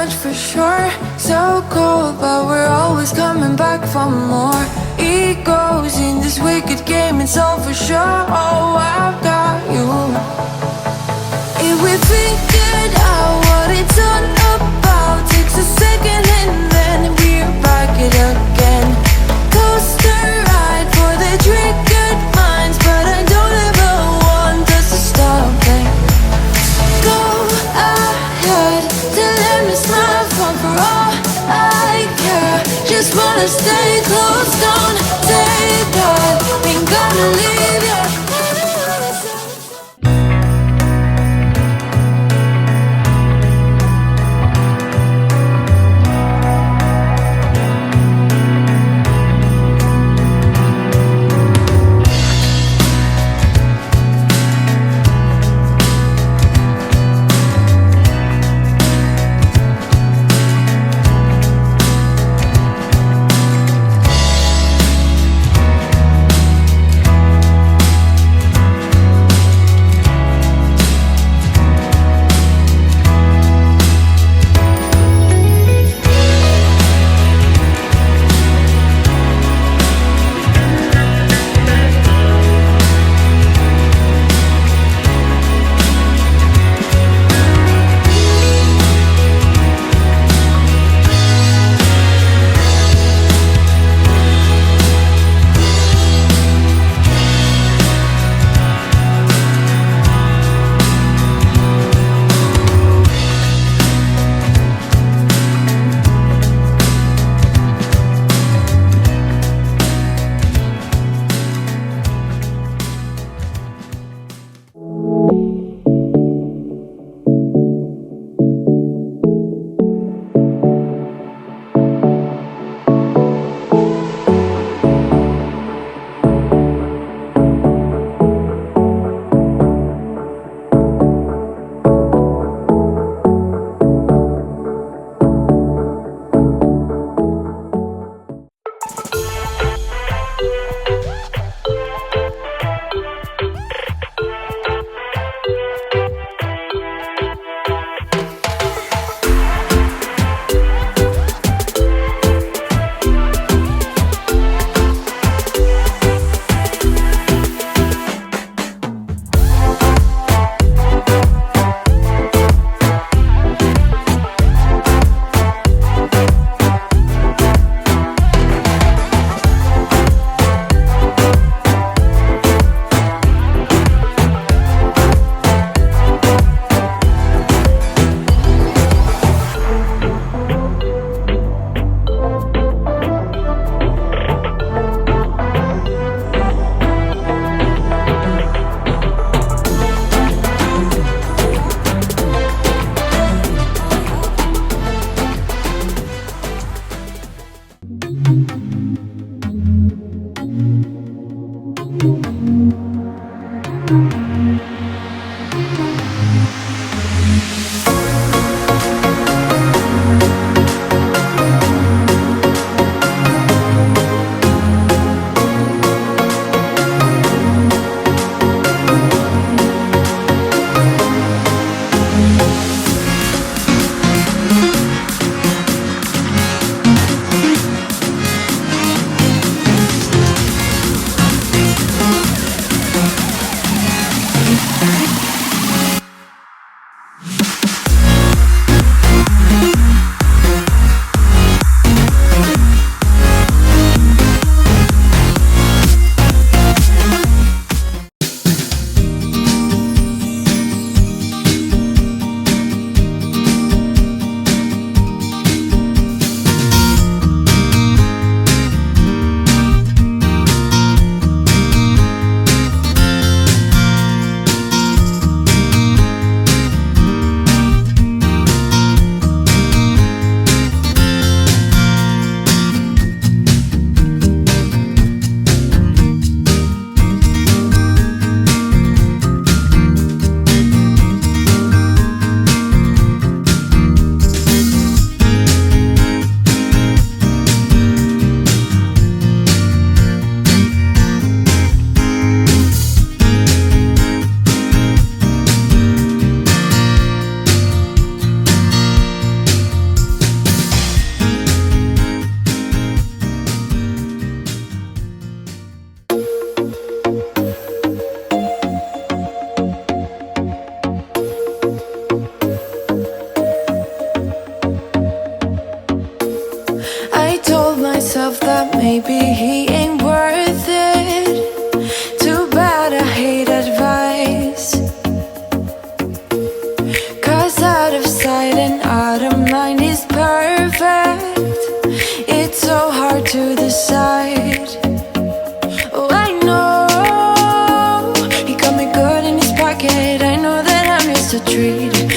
much for sure. So cold, but we're always coming back for more. Egos in this wicked game, it's all for sure. Oh, I've got you. If we figured out what it's all about, takes a second and then we're back it again. Coaster ride for the triggered minds, but I don't ever want us to stop it. Go ahead, to let me smile from for all I care. Just wanna stay close, don't take that. Ain't gonna leave you. myself that maybe he ain't worth it. Too bad I hate advice, 'cause out of sight and out of mind is perfect. It's so hard to decide. Oh, I know he got me good in his pocket. I know that I'm just a treat.